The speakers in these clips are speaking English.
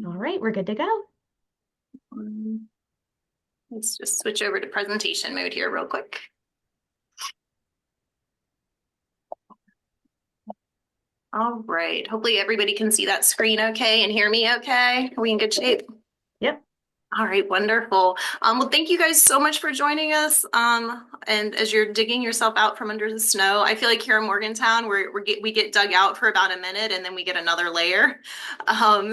All right, we're good to go. Um, Let's just switch over to presentation mode here real quick. All right. Hopefully everybody can see that screen okay and hear me okay. Are we in good shape? Yep. All right, wonderful. Well, thank you guys so much for joining us. And as you're digging yourself out from under the snow, I feel like here in Morgantown, we get dug out for about a minute and then we get another layer.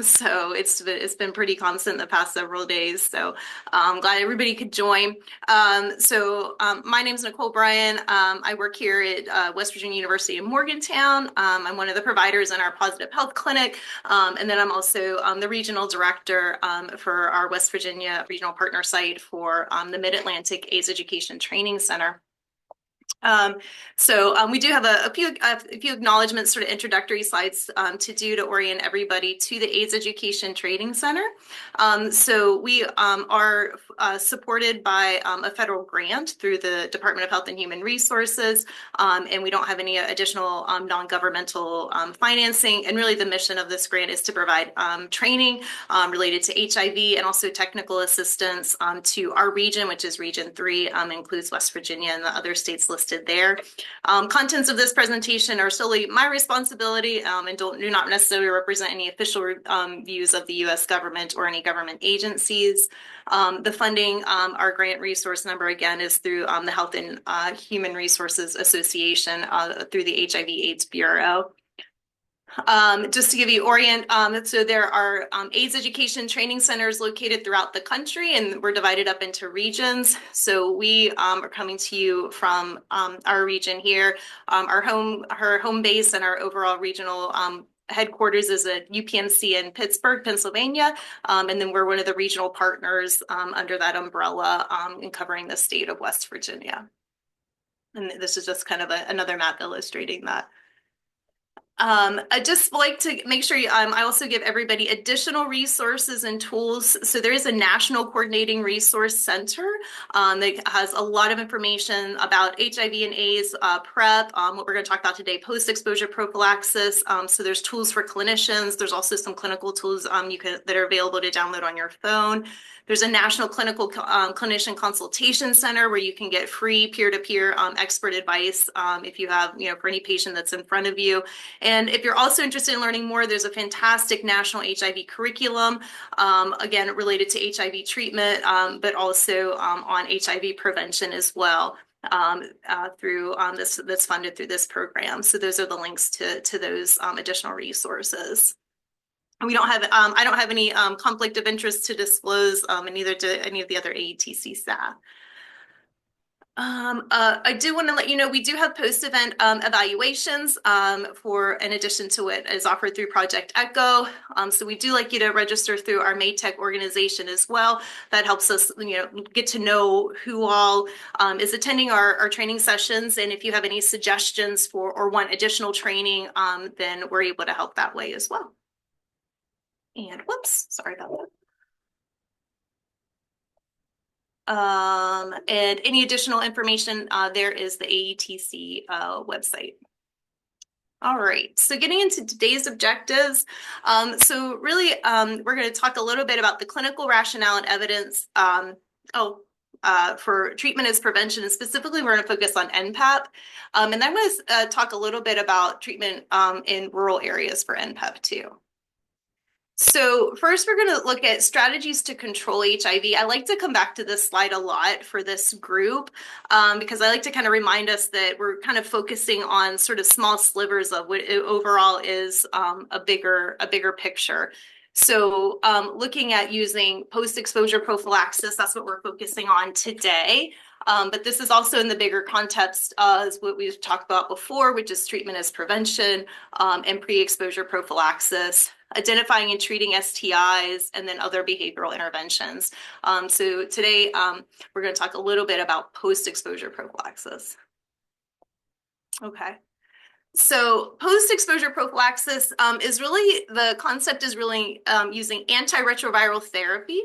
So it's been pretty constant the past several days. So I'm glad everybody could join. My name is Nicole Bryan. I work here at West Virginia University in Morgantown. I'm one of the providers in our Positive Health Clinic. And then I'm also the regional director for our West Virginia regional partner site for the Mid-Atlantic AIDS Education Training Center. We do have a few acknowledgments, sort of introductory slides to do to orient everybody to the AIDS Education Training Center. We are supported by a federal grant through the Department of Health and Human Resources, and we don't have any additional non-governmental financing. And really the mission of this grant is to provide training related to HIV and also technical assistance to our region, which is Region 3, includes West Virginia and the other states listed there. Contents of this presentation are solely my responsibility and do not necessarily represent any official views of the U.S. government or any government agencies. The funding, our grant resource number again is through the Health and Human Resources Association through the HIV/AIDS Bureau. Just to give you so there are AIDS education training centers located throughout the country, and we're divided up into regions. So we are coming to you from our region here. Our home base and our overall regional headquarters is at UPMC in Pittsburgh, Pennsylvania. And then we're one of the regional partners under that umbrella in covering the state of West Virginia. And this is just kind of another map illustrating that. I just like to make sure I also give everybody additional resources and tools. So there is a National Coordinating Resource Center that has a lot of information about HIV and AIDS, PrEP, what we're going to talk about today, post-exposure prophylaxis. So there's tools for clinicians. There's also some clinical tools that are available to download on your phone. There's a National Clinical Clinician Consultation Center where you can get free peer-to-peer expert advice if you have, for any patient that's in front of you. And if you're also interested in learning more, there's a fantastic national HIV curriculum, again, related to HIV treatment, but also on HIV prevention as well. Through that's funded through this program. So those are the links to those additional resources. We don't have I don't have any conflict of interest to disclose, and neither do any of the other AETC staff. I do want to let you know we do have post-event evaluations in addition to what is offered through Project Echo. So we do like you to register through our Maytech organization as well. That helps us, get to know who all is attending our training sessions. And if you have any suggestions for or want additional training, then we're able to help that way as well. And whoops, sorry about that. And any additional information, there is the AETC website. All right, so getting into today's objectives. We're going to talk a little bit about the clinical rationale and evidence for treatment as prevention, and specifically we're going to focus on nPEP. And then I'm going to talk a little bit about treatment in rural areas for nPEP too. So first, we're going to look at strategies to control HIV. I like to come back to this slide a lot for this group because I like to kind of remind us that we're kind of focusing on sort of small slivers of what overall is a bigger picture. So looking at using post-exposure prophylaxis, that's what we're focusing on today. But this is also in the bigger context as what we've talked about before, which is treatment as prevention and pre-exposure prophylaxis, identifying and treating STIs, and then other behavioral interventions. So today we're going to talk a little bit about post-exposure prophylaxis. Okay. So post-exposure prophylaxis the concept is really using antiretroviral therapy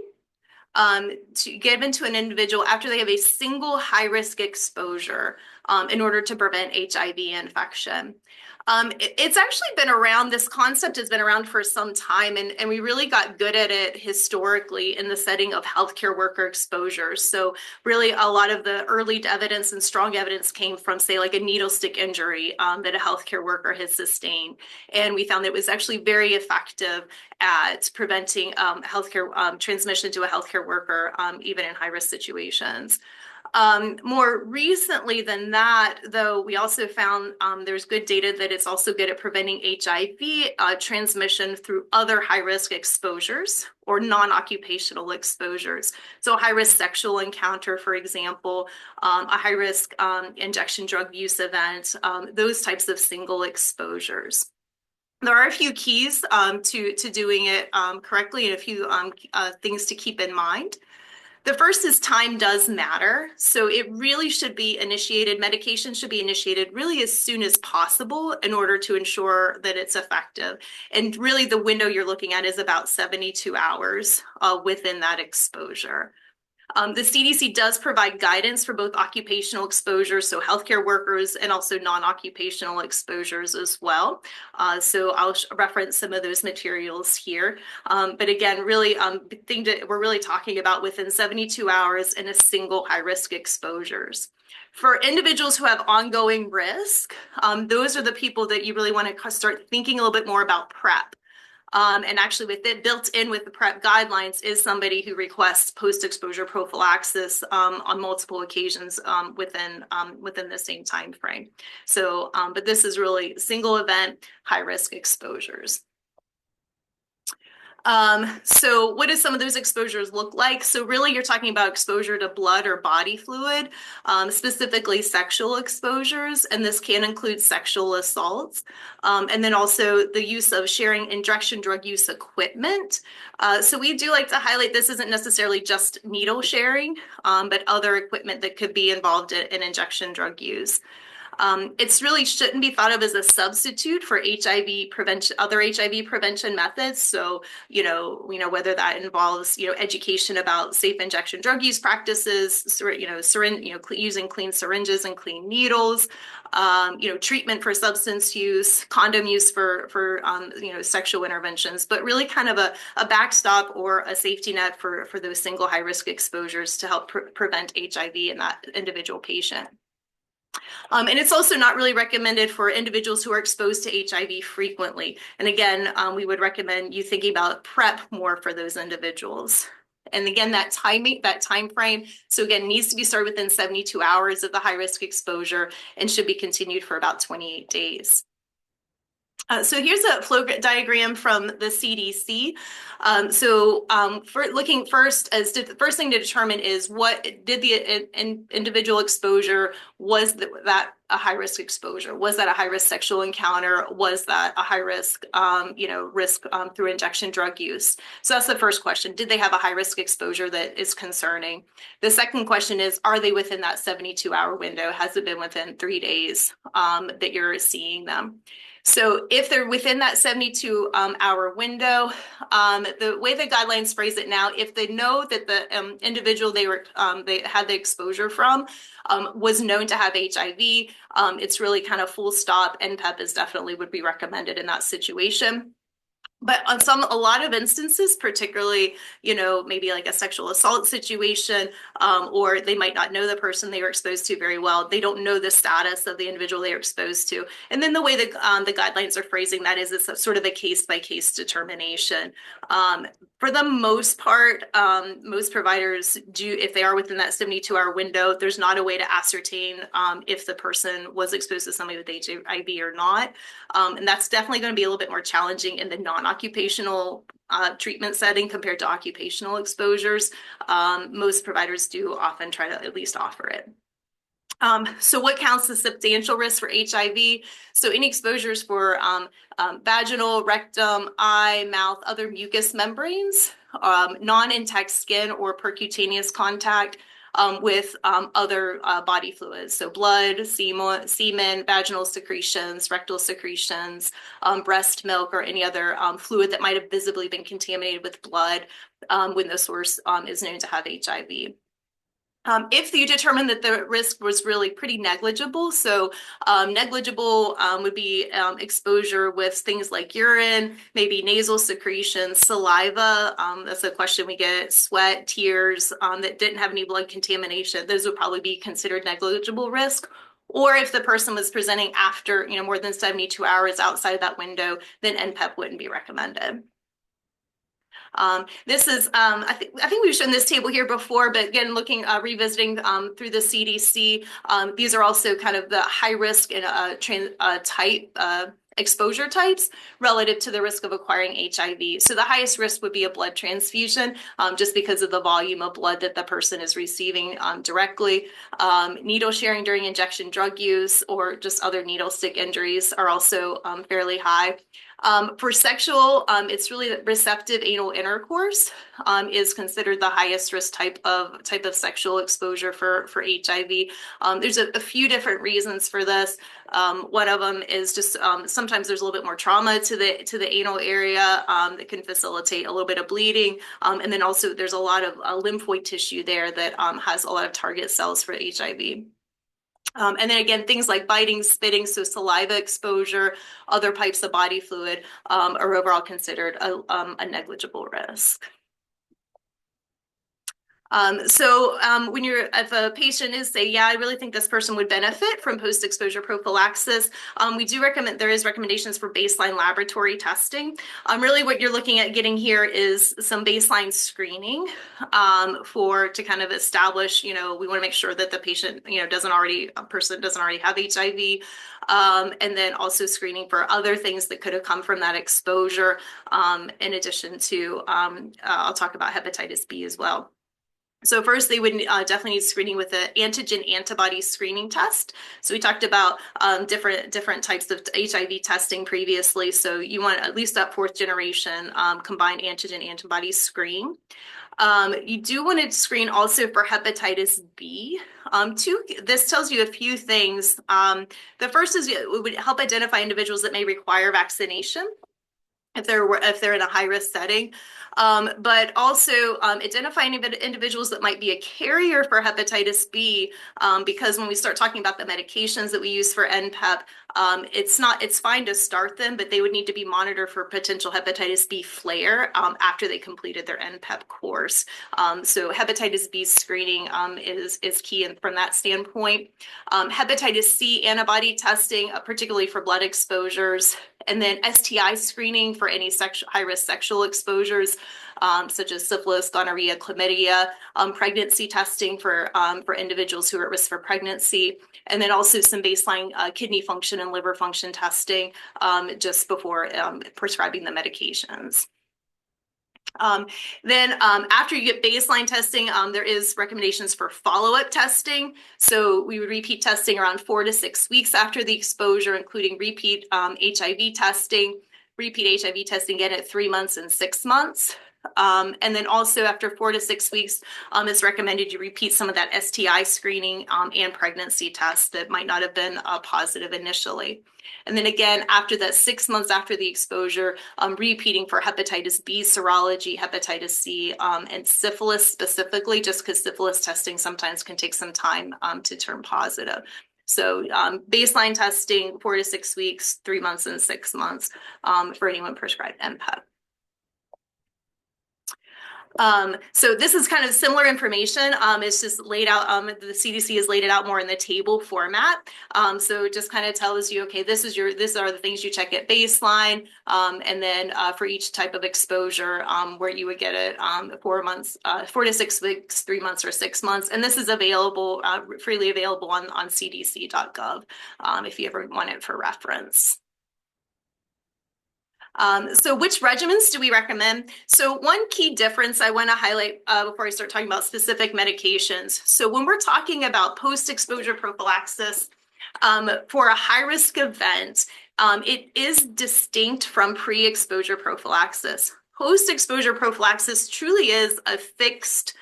to give into an individual after they have a single high-risk exposure in order to prevent HIV infection. It's actually been around, this concept has been around for some time, and we really got good at it historically in the setting of healthcare worker exposures. So really a lot of the early evidence and strong evidence came from, say, like a needle stick injury that a healthcare worker has sustained. And we found that it was actually very effective at preventing healthcare transmission to a healthcare worker, even in high-risk situations. More recently than that, though, we also found there's good data that it's also good at preventing HIV transmission through other high-risk exposures or non-occupational exposures. So a high-risk sexual encounter, for example, a high-risk injection drug use event, those types of single exposures. There are a few keys to doing it correctly and a few things to keep in mind. The first is time does matter. So it really should be initiated, medication should be initiated really as soon as possible in order to ensure that it's effective. And really the window you're looking at is about 72 hours within that exposure. The CDC does provide guidance for both occupational exposures, so healthcare workers, and also non-occupational exposures as well. So I'll reference some of those materials here. But again, really, the thing that we're really talking about within 72 hours in a single high-risk exposures. For individuals who have ongoing risk, those are the people that you really want to start thinking a little bit more about PrEP. And actually with it built in with the PrEP guidelines is somebody who requests post-exposure prophylaxis on multiple occasions within the same time frame. So, but this is really single event, high-risk exposures. So what do some of those exposures look like? So really you're talking about exposure to blood or body fluid, specifically sexual exposures, and this can include sexual assaults. And then also the use of sharing injection drug use equipment. So we do like to highlight this isn't necessarily just needle sharing, but other equipment that could be involved in injection drug use. It's really shouldn't be thought of as a substitute for HIV prevention, other HIV prevention methods. So, whether that involves, education about safe injection drug use practices, using clean syringes and clean needles, treatment for substance use, condom use for sexual interventions, but really kind of a backstop or a safety net for those single high risk exposures to help prevent HIV in that individual patient. And it's also not really recommended for individuals who are exposed to HIV frequently. And again, we would recommend you thinking about PrEP more for those individuals. And again, that time frame, so again, needs to be started within 72 hours of the high risk exposure and should be continued for about 28 days. So here's a flow diagram from the CDC. For looking first, the first thing to determine is what did the individual exposure, was that a high-risk exposure? Was that a high-risk sexual encounter? Was that a high-risk, risk through injection drug use? So that's the first question. Did they have a high-risk exposure that is concerning? The second question is, are they within that 72-hour window? Has it been within 3 days that you're seeing them? So if they're within that 72-hour window, the way the guidelines phrase it now, if they know that the individual they had the exposure from was known to have HIV, it's really kind of full stop. nPEP is definitely would be recommended in that situation. But on a lot of instances, particularly, maybe like a sexual assault situation, or they might not know the person they were exposed to very well. They don't know the status of the individual they were exposed to. And then the way that the guidelines are phrasing that is it's sort of a case-by-case determination. For the most part, most providers do, if they are within that 72-hour window, there's not a way to ascertain if the person was exposed to somebody with HIV or not. And that's definitely going to be a little bit more challenging in the non-occupational treatment setting compared to occupational exposures. Most providers do often try to at least offer it. So what counts as substantial risk for HIV? So any exposures for vaginal, rectum, eye, mouth, other mucous membranes, non-intact skin or percutaneous contact with other body fluids. So blood, semen, vaginal secretions, rectal secretions, breast milk, or any other fluid that might have visibly been contaminated with blood when the source is known to have HIV. If you determine that the risk was really pretty negligible, so negligible would be exposure with things like urine, maybe nasal secretions, saliva, that's a question we get, sweat, tears that didn't have any blood contamination, those would probably be considered negligible risk. Or if the person was presenting after, more than 72 hours outside of that window, then nPEP wouldn't be recommended. This is, I think we've shown this table here before, but again, revisiting through the CDC, these are also kind of the high risk and exposure types relative to the risk of acquiring HIV. So the highest risk would be a blood transfusion, just because of the volume of blood that the person is receiving directly. Needle sharing during injection drug use or just other needle stick injuries are also fairly high. For sexual, it's really receptive anal intercourse is considered the highest risk type of sexual exposure for HIV. There's a few different reasons for this. One of them is just sometimes there's a little bit more trauma to the anal area that can facilitate a little bit of bleeding, and then also there's a lot of lymphoid tissue there that has a lot of target cells for HIV. And then again, things like biting, spitting, so saliva exposure, other pipes of body fluid are overall considered a negligible risk. If a patient is say, yeah, I really think this person would benefit from post-exposure prophylaxis, we do recommend, there is recommendations for baseline laboratory testing. Really what you're looking at getting here is some baseline screening to kind of establish, we want to make sure that the patient, doesn't already have HIV. And then also screening for other things that could have come from that exposure, in addition to, I'll talk about hepatitis B as well. So first, they would definitely need screening with an antigen antibody screening test. So we talked about different types of HIV testing previously. So you want at least that 4th generation combined antigen antibody screen. You do want to screen also for hepatitis B. This tells you a few things. The first is it would help identify individuals that may require vaccination if they're in a high-risk setting. But also identifying individuals that might be a carrier for hepatitis B, because when we start talking about the medications that we use for nPEP, it's fine to start them, but they would need to be monitored for potential hepatitis B flare after they completed their nPEP course. So hepatitis B screening is key from that standpoint. Hepatitis C antibody testing, particularly for blood exposures, and then STI screening for any high-risk sexual exposures, such as syphilis, gonorrhea, chlamydia, pregnancy testing for individuals who are at risk for pregnancy, and then also some baseline kidney function and liver function testing just before prescribing the medications. Then after you get baseline testing, there is recommendations for follow-up testing. So we would repeat testing around 4 to 6 weeks after the exposure, including repeat HIV testing, repeat HIV testing again at 3 months and 6 months. And then also after 4 to 6 weeks, it's recommended you repeat some of that STI screening and pregnancy tests that might not have been positive initially. And then again, after that 6 months after the exposure, repeating for hepatitis B serology, hepatitis C, and syphilis specifically, just because syphilis testing sometimes can take some time to turn positive. So baseline testing, 4 to 6 weeks, 3 months and 6 months for anyone prescribed nPEP. So this is kind of similar information. It's just laid out, the CDC has laid it out more in the table format. So it just kind of tells you, okay, these are the things you check at baseline. And then for each type of exposure, where you would get it 4 months, 4 to 6 weeks, 3 months or 6 months. And this is available, freely available on cdc.gov if you ever want it for reference. So which regimens do we recommend? So one key difference I want to highlight before I start talking about specific medications. So when we're talking about post-exposure prophylaxis for a high-risk event, it is distinct from pre-exposure prophylaxis. Post-exposure prophylaxis truly is a fixed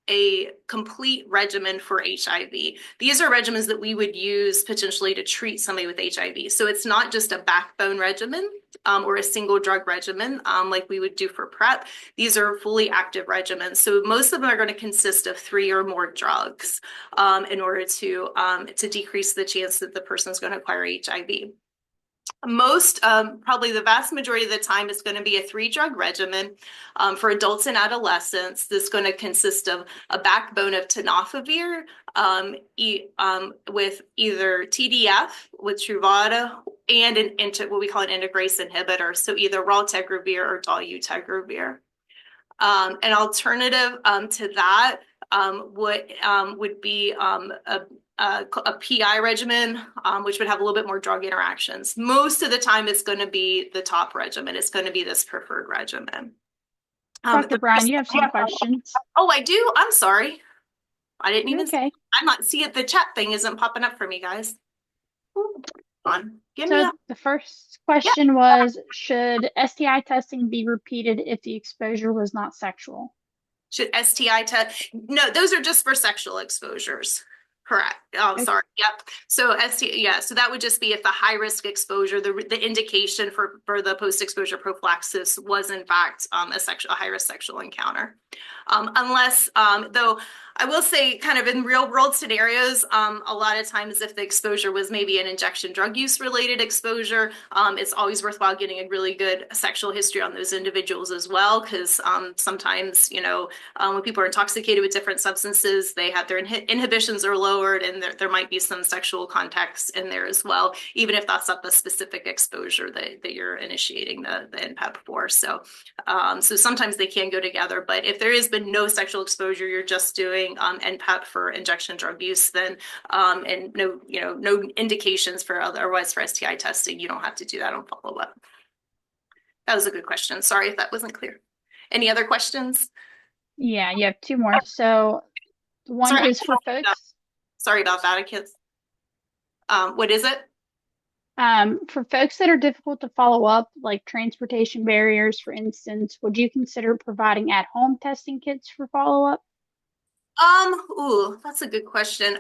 a complete regimen for HIV. These are regimens that we would use potentially to treat somebody with HIV. So it's not just a backbone regimen or a single drug regimen like we would do for PrEP. These are fully active regimens. So most of them are going to consist of 3 or more drugs in order to decrease the chance that the person is going to acquire HIV. Most, probably the vast majority of the time, it's going to be a 3-drug regimen for adults and adolescents. This is going to consist of a backbone of tenofovir with either TDF, with Truvada, and what we call an integrase inhibitor, so either raltegravir or dolutegravir. An alternative to that would be a PI regimen, which would have a little bit more drug interactions. Most of the time, it's going to be the top regimen. It's going to be this preferred regimen. Dr. Bryan, you have some questions. Oh, I do? I'm sorry. I didn't even okay. I'm not see it. The chat thing isn't popping up for me, guys. Hold on. The first question was, should STI testing be repeated if the exposure was not sexual? Should STI test? No, those are just for sexual exposures. Correct. Oh, okay. Sorry. Yep. So so that would just be if the high risk exposure, the indication for the post exposure prophylaxis was in fact a high risk sexual encounter. Unless though I will say, kind of in real world scenarios, a lot of times if the exposure was maybe an injection drug use related exposure, it's always worthwhile getting a really good sexual history on those individuals as well, because sometimes, when people are intoxicated with different substances, they have their inhibitions are lowered, and there might be some sexual contacts in there as well, even if that's not the specific exposure that you're initiating the nPEP for. So sometimes they can go together, but if there has been no sexual exposure, you're just doing nPEP for injection drug use, then and no indications for otherwise for STI testing, you don't have to do that on follow-up. That was a good question. Sorry if that wasn't clear. Any other questions? Yeah, you have 2 more. So one is for folks. Sorry about that. I can't. What is it? For folks that are difficult to follow up, like transportation barriers, for instance, would you consider providing at-home testing kits for follow-up? That's a good question.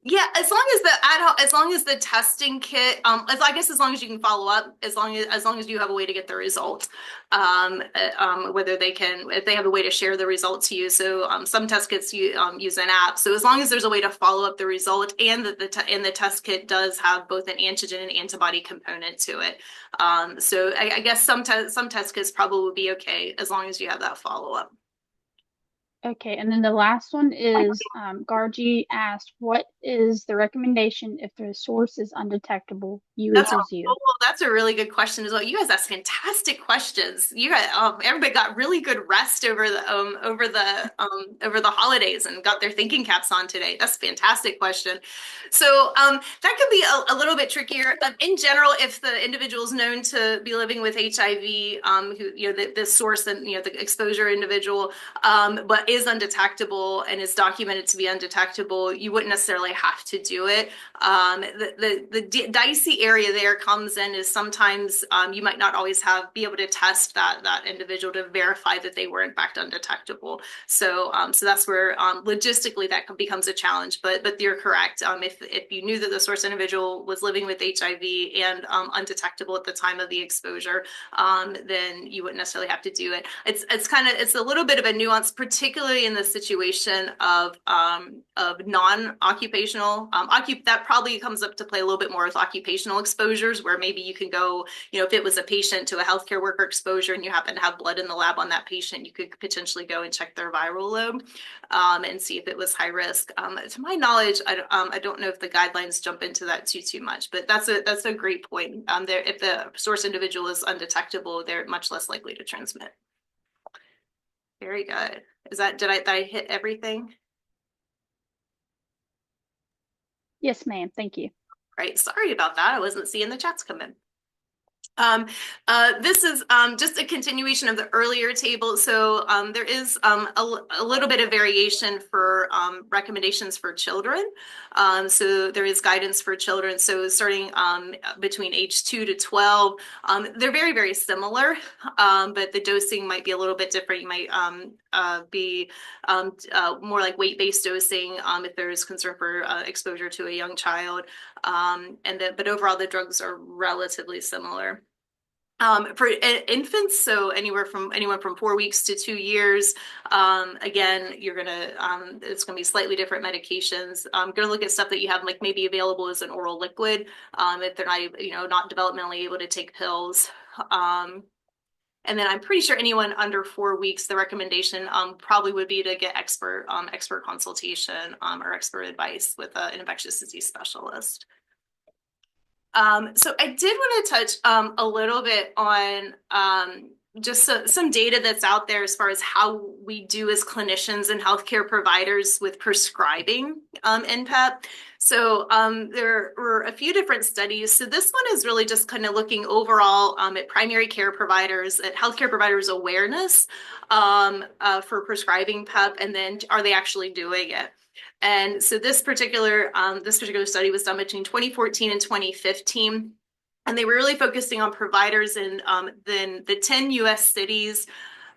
Yeah, as long as the testing kit, I guess as long as you can follow up, as long as you have a way to get the results, whether if they have a way to share the results to you. So some test kits use an app. So as long as there's a way to follow up the result, and that the test kit does have both an antigen and antibody component to it. So I guess some test kits probably would be okay as long as you have that follow up. Okay, and then the last one is Gargi asked, what is the recommendation if the source is undetectable? That's a really good question as well. You guys ask fantastic questions. You guys, everybody got really good rest over the holidays and got their thinking caps on today. That's a fantastic question. So that could be a little bit trickier. In general, if the individual is known to be living with HIV, the source and the exposure individual, but is undetectable and is documented to be undetectable, you wouldn't necessarily have to do it. The dicey area there comes in is sometimes you might not always be able to test that individual to verify that they were in fact undetectable. So that's where logistically that becomes a challenge. But you're correct. If you knew that the source individual was living with HIV and undetectable at the time of the exposure, then you wouldn't necessarily have to do it. It's a little bit of a nuance, particularly in the situation of non-occupational. That probably comes up to play a little bit more with occupational exposures, where maybe you can go, if it was a patient to a healthcare worker exposure and you happen to have blood in the lab on that patient, you could potentially go and check their viral load and see if it was high risk. To my knowledge, I don't know if the guidelines jump into that too much, but that's a great point. If the source individual is undetectable, they're much less likely to transmit. Very good. Did I hit everything? Yes, ma'am. Thank you. Right. Sorry about that. I wasn't seeing the chats come in. This is just a continuation of the earlier table. So there is a little bit of variation for recommendations for children. So there is guidance for children. So starting between age 2 to 12, they're very, very similar, but the dosing might be a little bit different. You might be more like weight-based dosing if there's concern for exposure to a young child. But overall, the drugs are relatively similar. For infants, so anyone from 4 weeks to 2 years, again, it's gonna be slightly different medications. I'm gonna look at stuff that you have like maybe available as an oral liquid, if they're not developmentally able to take pills. And then I'm pretty sure anyone under 4 weeks, the recommendation probably would be to get expert consultation or expert advice with an infectious disease specialist. So I did want to touch a little bit on just some data that's out there as far as how we do as clinicians and healthcare providers with prescribing nPEP. So there were a few different studies. So this one is really just kind of looking overall at primary care providers, at healthcare providers' awareness for prescribing PEP, and then are they actually doing it? And so this particular study was done between 2014 and 2015. And they were really focusing on providers in then the 10 US cities.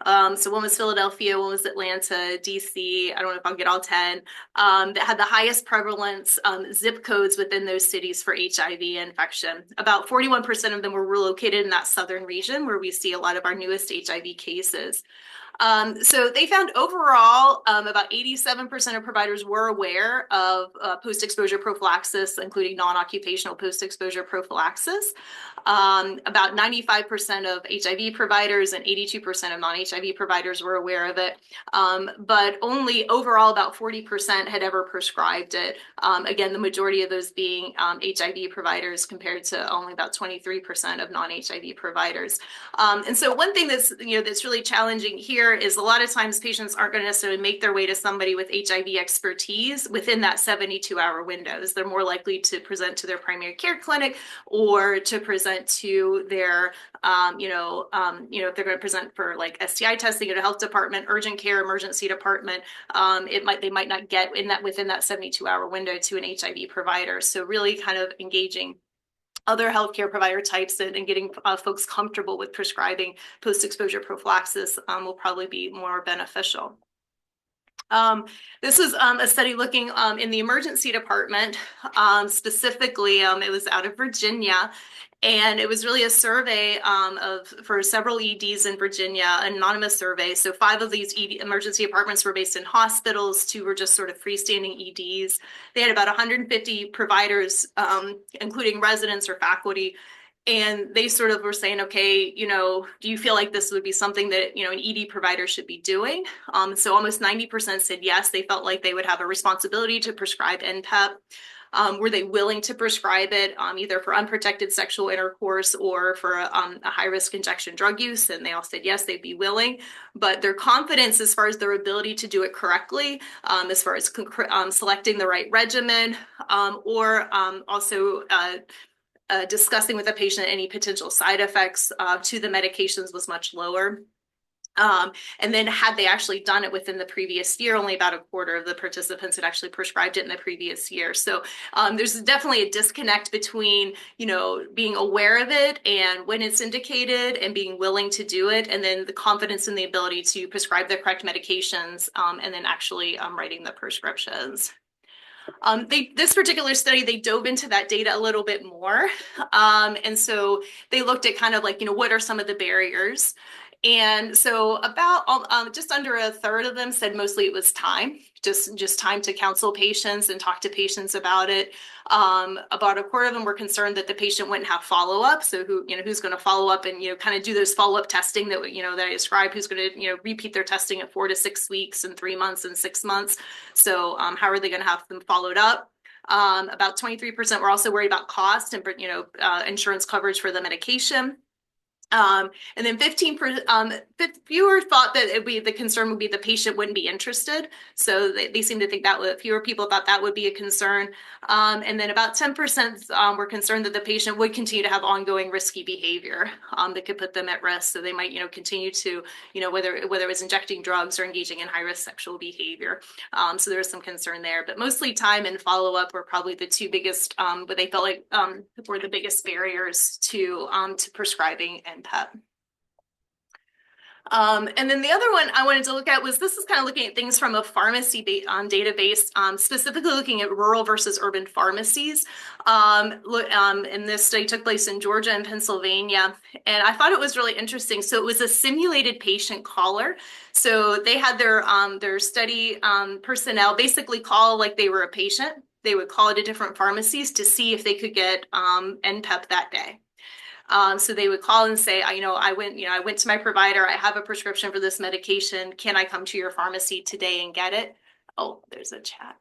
So one was Philadelphia, one was Atlanta, DC. I don't know if I'll get all 10, that had the highest prevalence zip codes within those cities for HIV infection. About 41% of them were located in that southern region where we see a lot of our newest HIV cases. So they found overall about 87% of providers were aware of post-exposure prophylaxis, including non-occupational post-exposure prophylaxis. About 95% of HIV providers and 82% of non-HIV providers were aware of it, but only overall about 40% had ever prescribed it. Again, the majority of those being HIV providers compared to only about 23% of non-HIV providers. And so one thing that's really challenging here is a lot of times patients aren't going to necessarily make their way to somebody with HIV expertise within that 72-hour windows. They're more likely to present to their primary care clinic or to present to their, if they're going to present for like STI testing at a health department, urgent care, emergency department, they might not get within that 72-hour window to an HIV provider. So really kind of engaging other healthcare provider types and getting folks comfortable with prescribing post-exposure prophylaxis will probably be more beneficial. This is a study looking in the emergency department. Specifically, it was out of Virginia. And it was really a survey for several EDs in Virginia, an anonymous survey. So 5 of these emergency departments were based in hospitals, 2 were just sort of freestanding EDs. They had about 150 providers, including residents or faculty. And they sort of were saying, okay, do you feel like this would be something that, an ED provider should be doing? So almost 90% said yes, they felt like they would have a responsibility to prescribe nPEP. Were they willing to prescribe it either for unprotected sexual intercourse or for a high-risk injection drug use? And they all said yes, they'd be willing. But their confidence as far as their ability to do it correctly, as far as selecting the right regimen, or also discussing with the patient any potential side effects to the medications was much lower. And then had they actually done it within the previous year, only about a quarter of the participants had actually prescribed it in the previous year. So there's definitely a disconnect between, being aware of it and when it's indicated and being willing to do it, and then the confidence in the ability to prescribe the correct medications and then actually writing the prescriptions. This particular study, they dove into that data a little bit more. And so they looked at kind of like, what are some of the barriers? And so about just under a third of them said mostly it was time, just time to counsel patients and talk to patients about it. About a quarter of them were concerned that the patient wouldn't have follow-up. So who's going to follow up and, kind of do those follow-up testing that, that I described, who's going to, repeat their testing at 4 to 6 weeks and 3 months and 6 months. So how are they going to have them followed up? About 23% were also worried about cost and, insurance coverage for the medication. And then 15%, fewer thought that the concern would be the patient wouldn't be interested. So they seem to think that fewer people thought that would be a concern. And then about 10% were concerned that the patient would continue to have ongoing risky behavior that could put them at risk. So they might, continue to, whether it was injecting drugs or engaging in high risk sexual behavior. So there was some concern there, but mostly time and follow up were probably the two biggest, what they felt like were the biggest barriers to prescribing nPEP. And then the other one I wanted to look at was, this is kind of looking at things from a pharmacy database, specifically looking at rural versus urban pharmacies. And this study took place in Georgia and Pennsylvania, and I thought it was really interesting. So it was a simulated patient caller. So they had their study personnel basically call like they were a patient. They would call it at different pharmacies to see if they could get nPEP that day. So they would call and say, I went to my provider. I have a prescription for this medication. Can I come to your pharmacy today and get it? Oh, there's a chat.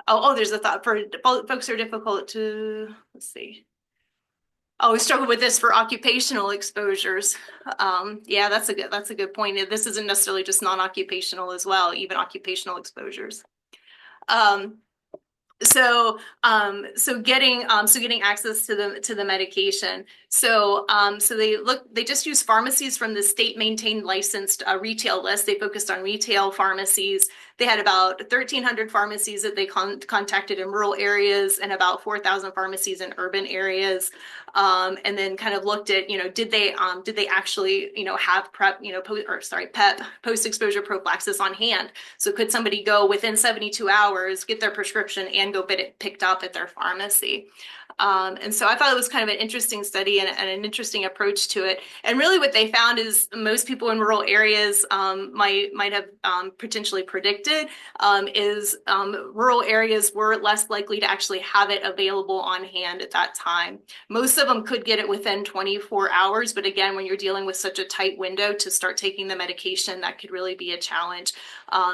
Oh, there's a thought for folks who are difficult to, let's see. Oh, we struggle with this for occupational exposures. Yeah, that's a good point. This isn't necessarily just non-occupational as well, even occupational exposures. So getting access to the medication. So they just use pharmacies from the state maintained licensed retail list. They focused on retail pharmacies. They had about 1,300 pharmacies that they contacted in rural areas and about 4,000 pharmacies in urban areas. And then kind of looked at, did they actually, have PEP, post-exposure prophylaxis on hand? So could somebody go within 72 hours, get their prescription and go get it picked up at their pharmacy? And so I thought it was kind of an interesting study and an interesting approach to it. And really what they found is most people in rural areas might have potentially predicted is rural areas were less likely to actually have it available on hand at that time. Most of them could get it within 24 hours. But again, when you're dealing with such a tight window to start taking the medication, that could really be a challenge.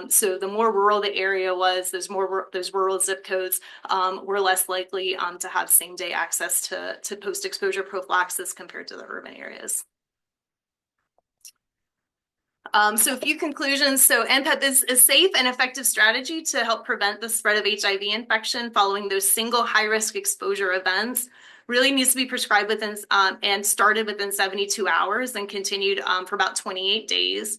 So the more rural the area was, those rural zip codes were less likely to have same-day access to post-exposure prophylaxis compared to the urban areas. So a few conclusions. So nPEP is a safe and effective strategy to help prevent the spread of HIV infection following those single high-risk exposure events. Really needs to be prescribed within and started within 72 hours and continued for about 28 days.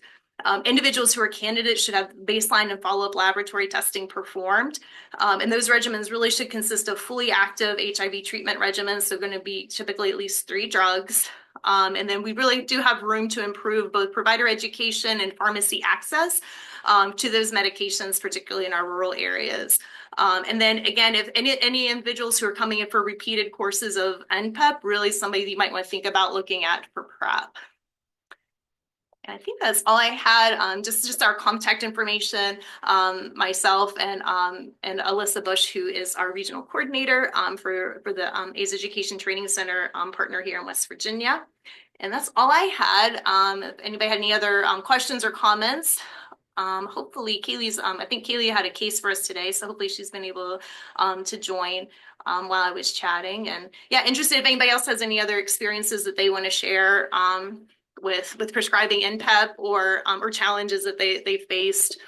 Individuals who are candidates should have baseline and follow-up laboratory testing performed. And those regimens really should consist of fully active HIV treatment regimens. So going to be typically at least 3 drugs. And then we really do have room to improve both provider education and pharmacy access to those medications, particularly in our rural areas. And then again, if any individuals who are coming in for repeated courses of nPEP, really somebody you might want to think about looking at for PrEP. And I think that's all I had. Just our contact information. Myself and Alyssa Bush, who is our regional coordinator for the AIDS Education Training Center partner here in West Virginia. And that's all I had. If anybody had any other questions or comments, hopefully Kaylee's. I think Kaylee had a case for us today, so hopefully she's been able to join while I was chatting. And yeah, interested if anybody else has any other experiences that they want to share with prescribing nPEP or challenges that they faced